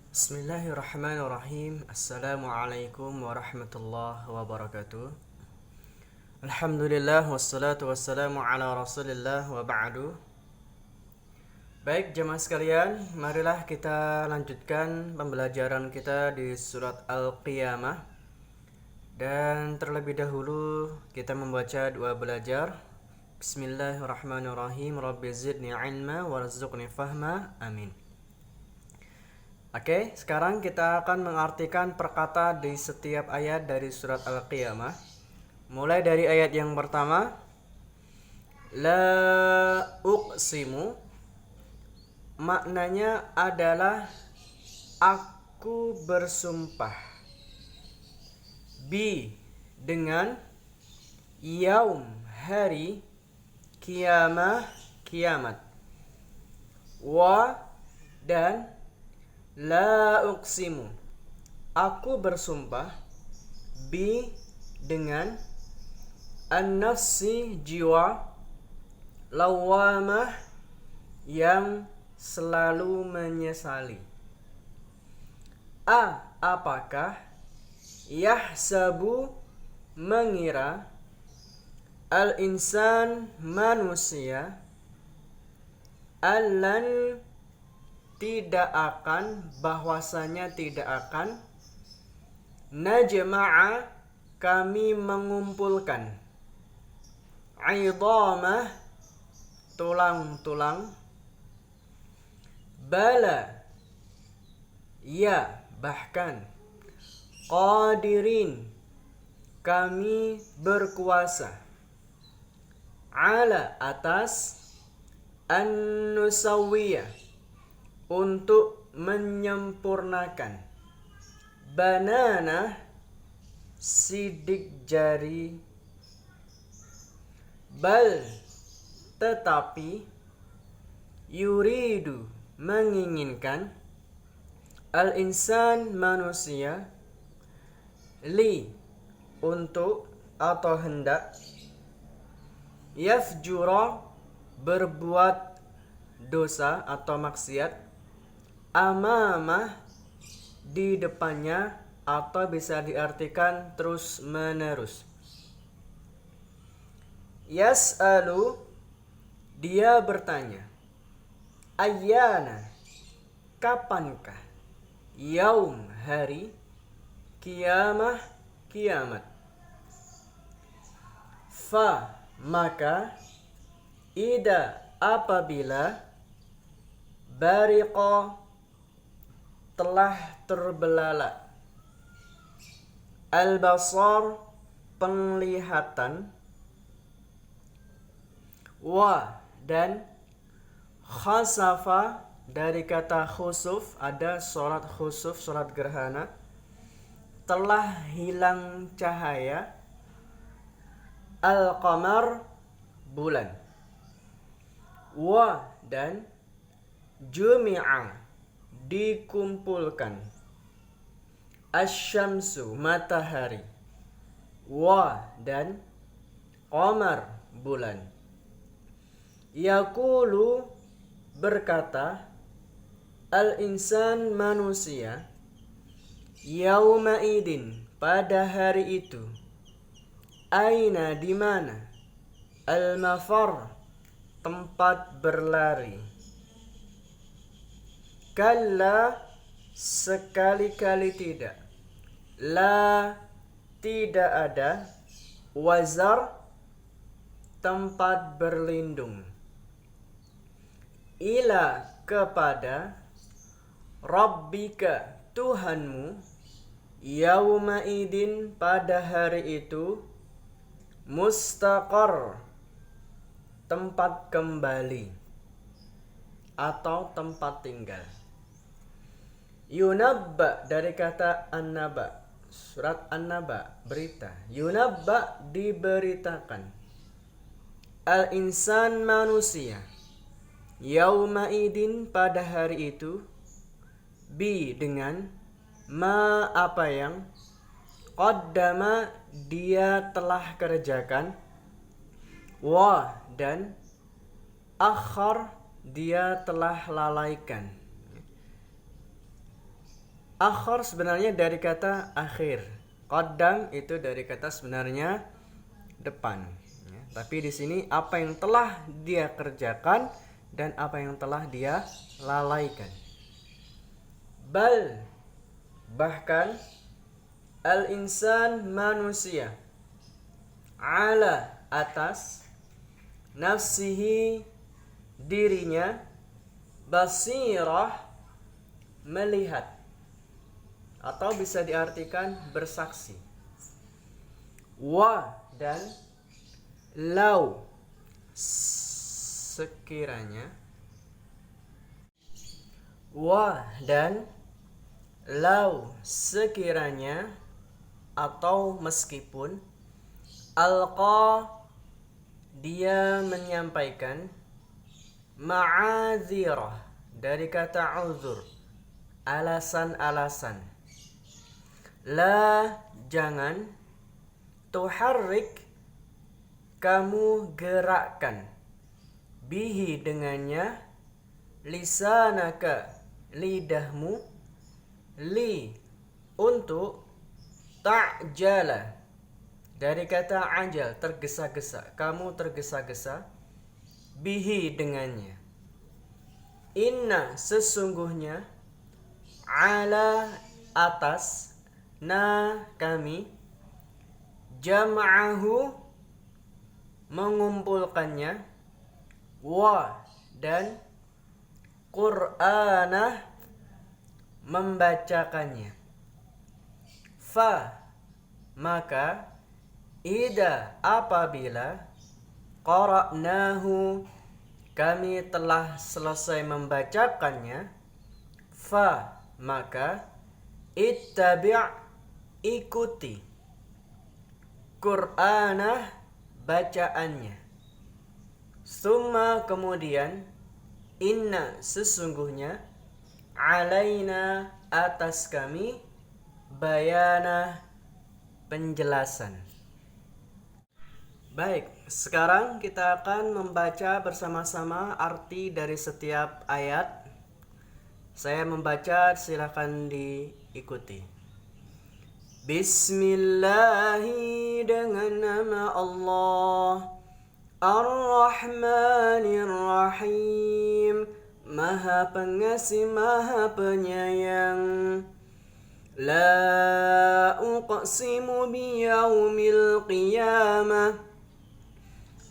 Bismillahirrahmanirrahim. Assalamualaikum warahmatullahi wabarakatuh. Alhamdulillah wassalatu wassalamu ala rasulillah wa ba'du. Baik jemaah sekalian, marilah kita lanjutkan pembelajaran kita di surat Al-Qiyamah. Dan terlebih dahulu kita membaca doa belajar. Bismillahirrahmanirrahim. Rabbi zidni ilma warzuqni fahma. Amin. Oke, sekarang kita akan mengartikan perkata di setiap ayat dari surat Al-Qiyamah. Mulai dari ayat yang pertama, La uqsimu, maknanya adalah aku bersumpah. Bi, dengan yaum, hari, kiamah, kiamat. Wa, dan La uqsimu, aku bersumpah. Bi, dengan an-nafsi, jiwa, lawamah, yang selalu menyesali. Apakah yahsabu, mengira, al-insan, manusia, allan, tidak akan, bahwasanya tidak akan, najma'a, kami mengumpulkan, idhamah, tulang-tulang, bala, ya, bahkan, qadirin, kami berkuasa, ala, atas, an-nusawiyah, untuk menyempurnakan, banana, sidik jari, bal, tetapi, yuridu, menginginkan, al-insan, manusia, li, untuk atau hendak, yafjura, berbuat dosa atau maksiat, amamah, di depannya, atau bisa diartikan terus menerus. Yas'alu, dia bertanya, ayyana, kapankah, yaum, hari, kiamah, kiamat. Fa, maka, ida, apabila, bariqa, telah terbelalak, al-basar, penglihatan, wa, dan khasafa, dari kata khusuf, ada sholat khusuf, sholat gerhana, telah hilang cahaya, al-qamar, bulan, wa, dan jumi'a, dikumpulkan, asyamsu, matahari, wa, dan qamar, bulan, yaqulu, berkata, al-insan, manusia, yaumaidin, pada hari itu, aina, di mana, al-mafar, tempat berlari, kalla, sekali-kali tidak, la, tidak ada, wazar, tempat berlindung, ila, kepada, rabbika, Tuhanmu, yaumaidin, pada hari itu, mustaqar, tempat kembali atau tempat tinggal. Yunabba, dari kata an-naba, surat an-naba, berita. Yunabba, diberitakan, al-insan, manusia, yaumaidin, pada hari itu, bi, dengan ma, apa yang, qaddama, dia telah kerjakan, wa, dan akhar, dia telah lalaikan. Akhir sebenarnya dari kata akhir. Qaddam itu dari kata sebenarnya depan. Ya. Tapi di sini apa yang telah dia kerjakan dan apa yang telah dia lalaikan. Bal, bahkan, al-insan manusia, ala atas, nafsihi dirinya, basirah melihat, atau bisa diartikan bersaksi. Wa dan lau sekiranya, wa dan lau sekiranya atau meskipun, alqa dia menyampaikan, ma'adzirah dari kata uzur, alasan-alasan. La jangan, tuharrik kamu gerakkan, bihi dengannya, lisanaka lidahmu, li untuk, ta'jala dari kata ajal tergesa-gesa, kamu tergesa-gesa, bihi dengannya. Inna sesungguhnya, ala atas, na kami, jam'ahu mengumpulkannya, wa dan Qur'anah membacakannya. Fa maka, ida apabila, qara'nahu kami telah selesai membacakannya, fa maka, ittabi' ikuti, Qur'anah bacaannya. Summa kemudian, inna sesungguhnya, alaina atas kami, bayana penjelasan. Baik, sekarang kita akan membaca bersama-sama arti dari setiap ayat. Saya membaca, silakan diikuti. Bismillahi dengan nama Allah, Ar-Rahmanir-Rahim, Maha Pengasih, Maha Penyayang. La uqsimu biyaumil qiyamah,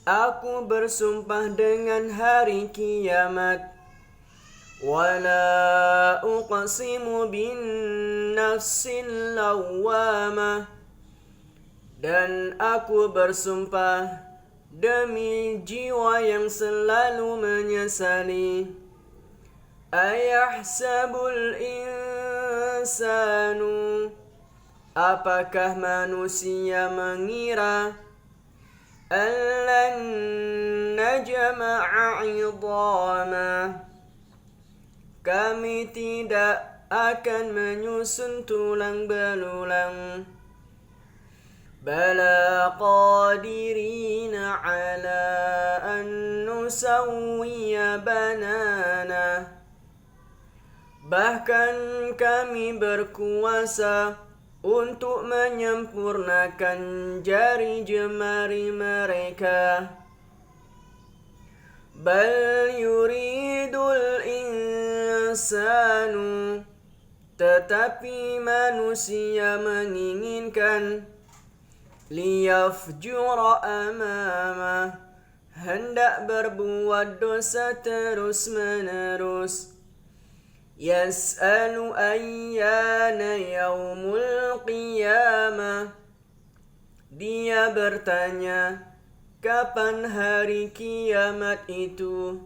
aku bersumpah dengan hari kiamat. Wala uqsimu bin nafsil lawwamah, dan aku bersumpah demi jiwa yang selalu menyesali. Ayahsabul insanu, apakah manusia mengira, allan najma'a 'idhamah, kami tidak akan menyusun tulang belulang. Bala qadirina ala an nusawwiya banana, bahkan kami berkuasa untuk menyempurnakan jari jemari mereka. Bal yuridul insanu, tetapi manusia menginginkan, liyafjura amamah, hendak berbuat dosa terus menerus. Yas'alu ayyana yaumul qiyamah, dia bertanya kapan hari kiamat itu.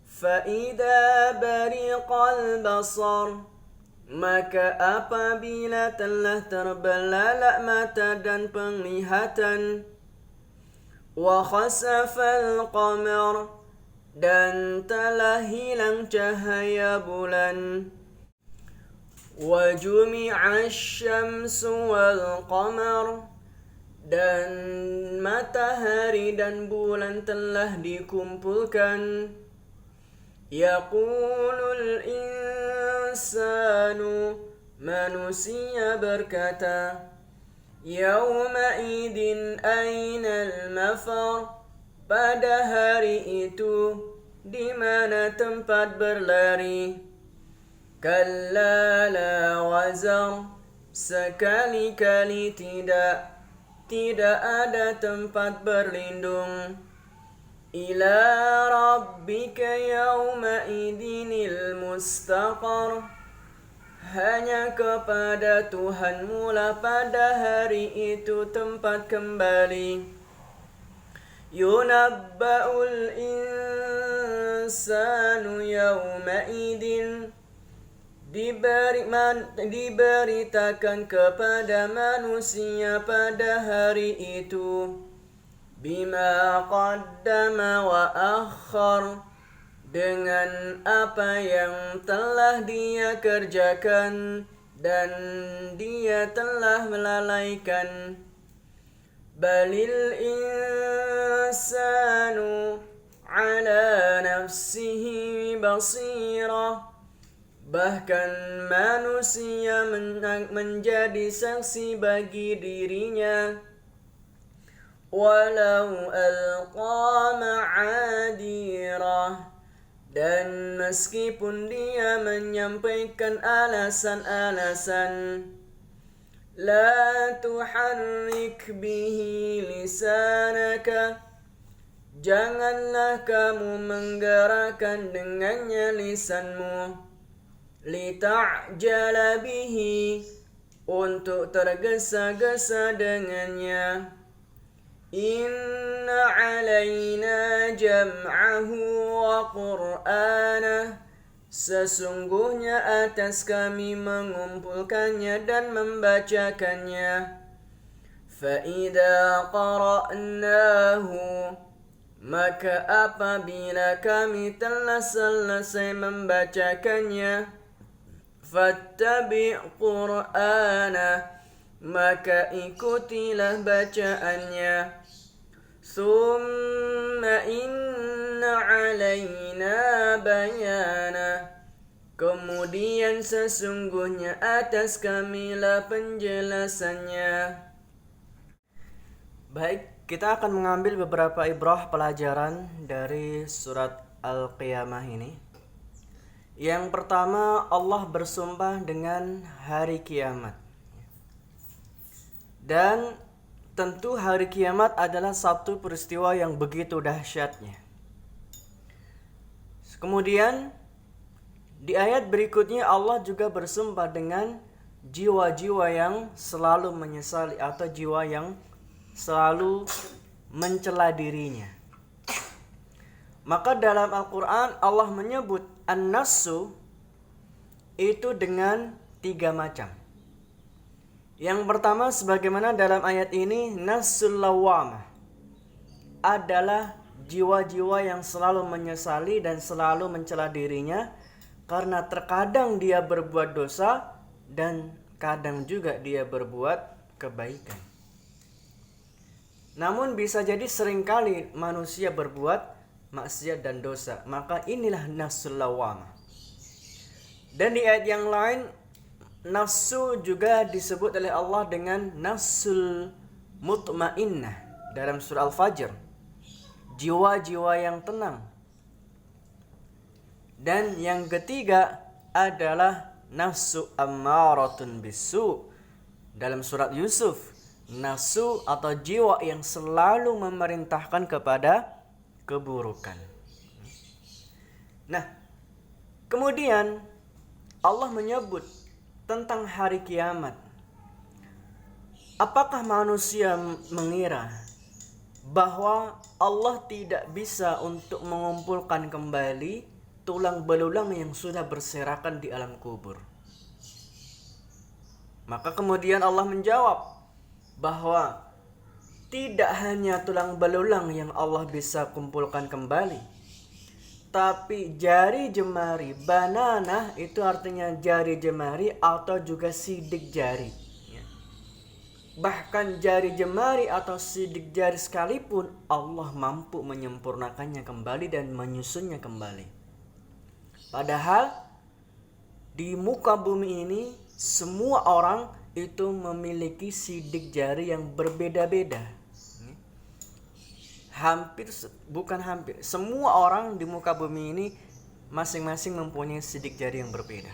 Fa'idha bariqal basar, maka apabila telah terbelalak mata dan penglihatan. Wa khasafal qamar, dan telah hilang cahaya bulan. Wa jumi'ash syamsu wal qamar, dan matahari dan bulan telah dikumpulkan. Yaqulul insanu, Manusia berkata, Yawma'idin aynal mafar. Pada hari itu, di mana tempat berlari? Kalla la wazar. Sekali-kali tidak ada tempat berlindung. Ila rabbika yawma idinil mustaqar. Hanya kepada Tuhanmu lah pada hari itu tempat kembali. Yunabba'ul insanu yawma idin. Diberitakan kepada manusia pada hari itu bima qaddama wa akhar, dengan apa yang telah dia kerjakan dan dia telah melalaikan. Balil insanu ala nafsihi basirah. Bahkan manusia menjadi saksi bagi dirinya. Walau alqa ma'adirah. Dan meskipun dia menyampaikan alasan-alasan. La tuharrik bihi lisanaka. Janganlah kamu menggerakkan dengannya lisanmu. Lita'jala bihi, untuk tergesa-gesa dengannya. Inna alaina jam'ahu wa qur'anah. Sesungguhnya atas kami mengumpulkannya dan membacakannya. Fa'idha qara'nahu, maka apabila kami telah selesai membacakannya, fattabi' qur'ana, maka ikutilah bacaannya. Summa inna alaina bayana, kemudian sesungguhnya atas kamilah penjelasannya. Baik, kita akan mengambil beberapa ibrah pelajaran dari surat Al-Qiyamah ini. Yang pertama, Allah bersumpah dengan hari kiamat. Dan tentu hari kiamat adalah satu peristiwa yang begitu dahsyatnya. Kemudian di ayat berikutnya Allah juga bersumpah dengan jiwa-jiwa yang selalu menyesali atau jiwa yang selalu mencela dirinya. Maka dalam Al-Quran Allah menyebut an-nassu itu dengan 3 macam. Yang pertama, sebagaimana dalam ayat ini, nassul lawamah adalah jiwa-jiwa yang selalu menyesali dan selalu mencela dirinya karena terkadang dia berbuat dosa dan kadang juga dia berbuat kebaikan. Namun bisa jadi seringkali manusia berbuat maksiat dan dosa, maka inilah nafsul lawamah. Dan di ayat yang lain, nafsu juga disebut oleh Allah dengan nafsul mutmainnah dalam surah Al-Fajr, jiwa-jiwa yang tenang. Dan yang ketiga adalah nafsu ammaratun bisu dalam surat Yusuf, nafsu atau jiwa yang selalu memerintahkan kepada keburukan. Nah, kemudian Allah menyebut tentang hari kiamat. Apakah manusia mengira bahwa Allah tidak bisa untuk mengumpulkan kembali tulang belulang yang sudah berserakan di alam kubur? Maka kemudian Allah menjawab bahwa tidak hanya tulang belulang yang Allah bisa kumpulkan kembali, tapi jari jemari, banana itu artinya jari jemari atau juga sidik jari. Bahkan jari jemari atau sidik jari sekalipun Allah mampu menyempurnakannya kembali dan menyusunnya kembali. Padahal di muka bumi ini semua orang itu memiliki sidik jari yang berbeda-beda. Bukan hampir, semua orang di muka bumi ini masing-masing mempunyai sidik jari yang berbeda.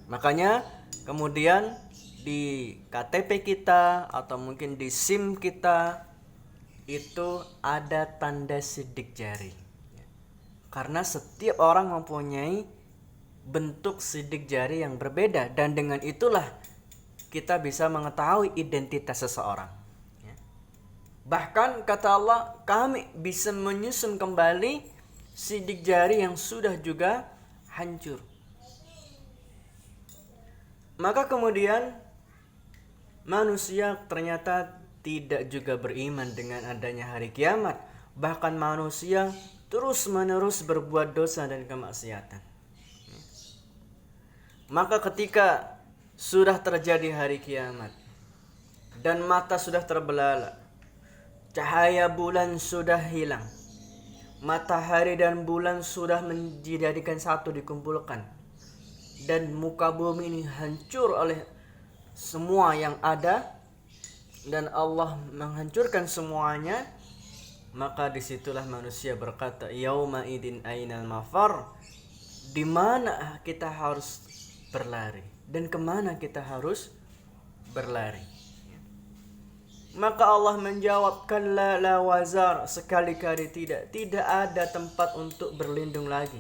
Makanya kemudian di KTP kita atau mungkin di SIM kita itu ada tanda sidik jari. Karena setiap orang mempunyai bentuk sidik jari yang berbeda, dan dengan itulah kita bisa mengetahui identitas seseorang. Bahkan kata Allah, kami bisa menyusun kembali sidik jari yang sudah juga hancur. Maka kemudian manusia ternyata tidak juga beriman dengan adanya hari kiamat. Bahkan manusia terus-menerus berbuat dosa dan kemaksiatan. Maka ketika sudah terjadi hari kiamat dan mata sudah terbelalak, cahaya bulan sudah hilang, matahari dan bulan sudah dijadikan satu, dikumpulkan, dan muka bumi ini hancur oleh semua yang ada, dan Allah menghancurkan semuanya. Maka disitulah manusia berkata, yauma idin ainal mafar, di mana kita harus berlari dan kemana kita harus berlari. Maka Allah menjawab, kalla la wazar, sekali-kali tidak ada tempat untuk berlindung lagi,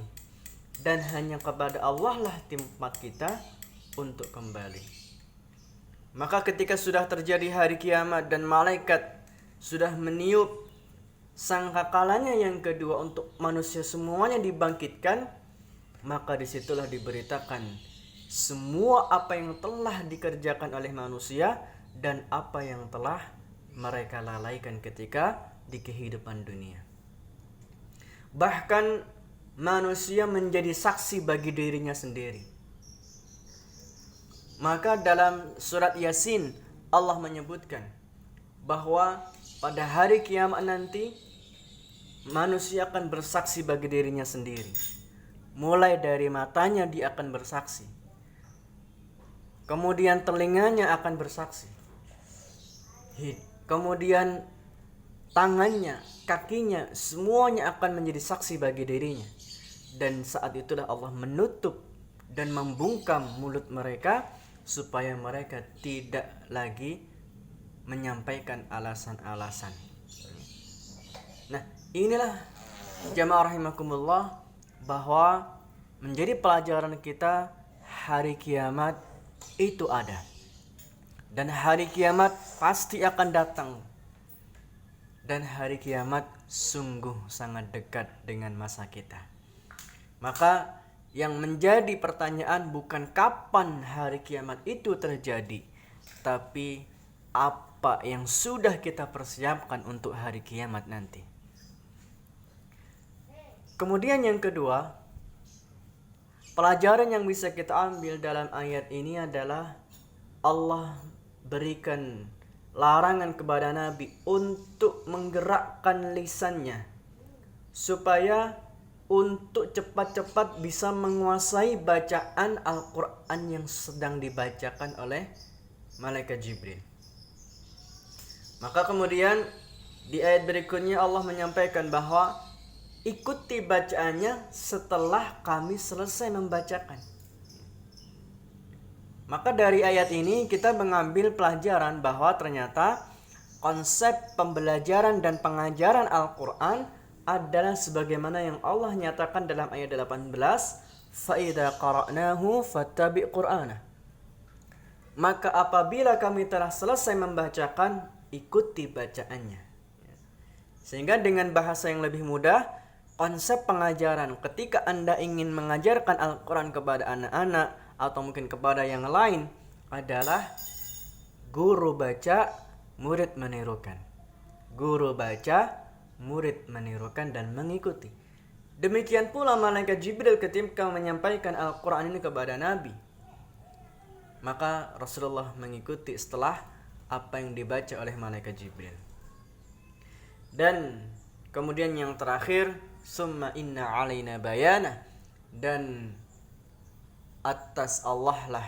dan hanya kepada Allah lah tempat kita untuk kembali. Maka ketika sudah terjadi hari kiamat dan malaikat sudah meniup sangkakalanya yang kedua untuk manusia semuanya dibangkitkan, maka disitulah diberitakan semua apa yang telah dikerjakan oleh manusia dan apa yang telah mereka lalaikan ketika di kehidupan dunia. Bahkan manusia menjadi saksi bagi dirinya sendiri. Maka dalam surat Yasin Allah menyebutkan bahwa pada hari kiamat nanti manusia akan bersaksi bagi dirinya sendiri. Mulai dari matanya dia akan bersaksi, kemudian telinganya akan bersaksi, kemudian tangannya, kakinya, semuanya akan menjadi saksi bagi dirinya. Dan saat itulah Allah menutup dan membungkam mulut mereka supaya mereka tidak lagi menyampaikan alasan-alasan. Nah, inilah jamaah rahimakumullah, bahwa menjadi pelajaran kita hari kiamat itu ada. Dan hari kiamat pasti akan datang. Dan hari kiamat sungguh sangat dekat dengan masa kita. Maka yang menjadi pertanyaan bukan kapan hari kiamat itu terjadi, tapi apa yang sudah kita persiapkan untuk hari kiamat nanti. Kemudian yang kedua, pelajaran yang bisa kita ambil dalam ayat ini adalah Allah berikan larangan kepada Nabi untuk menggerakkan lisannya supaya untuk cepat-cepat bisa menguasai bacaan Al-Quran yang sedang dibacakan oleh malaikat Jibril. Maka kemudian di ayat berikutnya Allah menyampaikan bahwa ikuti bacaannya setelah kami selesai membacakan. Maka dari ayat ini kita mengambil pelajaran bahwa ternyata konsep pembelajaran dan pengajaran Al-Quran adalah sebagaimana yang Allah nyatakan dalam ayat 18, فَإِذَا قَرَأْنَاهُ فَاتَّبِعْ قُرْآنَهُ. Maka apabila kami telah selesai membacakan, ikuti bacaannya. Sehingga dengan bahasa yang lebih mudah, konsep pengajaran ketika Anda ingin mengajarkan Al-Quran kepada anak-anak atau mungkin kepada yang lain adalah guru baca, murid menirukan. Guru baca, murid menirukan dan mengikuti. Demikian pula malaikat Jibril ketika menyampaikan Al-Quran ini kepada Nabi, maka Rasulullah mengikuti setelah apa yang dibaca oleh malaikat Jibril. Dan kemudian yang terakhir, summa inna alaina bayana, dan atas Allah lah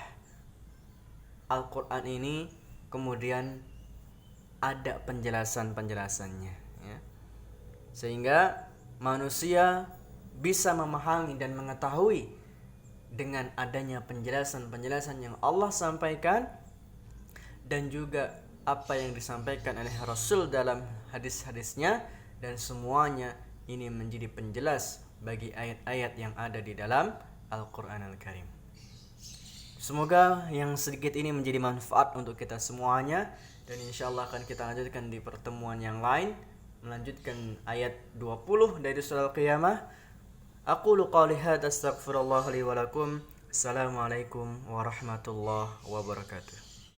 Al-Quran ini kemudian ada penjelasan-penjelasannya, ya. Sehingga manusia bisa memahami dan mengetahui dengan adanya penjelasan-penjelasan yang Allah sampaikan dan juga apa yang disampaikan oleh Rasul dalam hadis-hadisnya, dan semuanya ini menjadi penjelas bagi ayat-ayat yang ada di dalam Al-Quran Al-Karim. Semoga yang sedikit ini menjadi manfaat untuk kita semuanya, dan insyaallah akan kita lanjutkan di pertemuan yang lain, melanjutkan ayat 20 dari surah Al-Qiyamah. Aqulu qali hadza astaghfirullah li wa lakum. Assalamualaikum warahmatullahi wabarakatuh.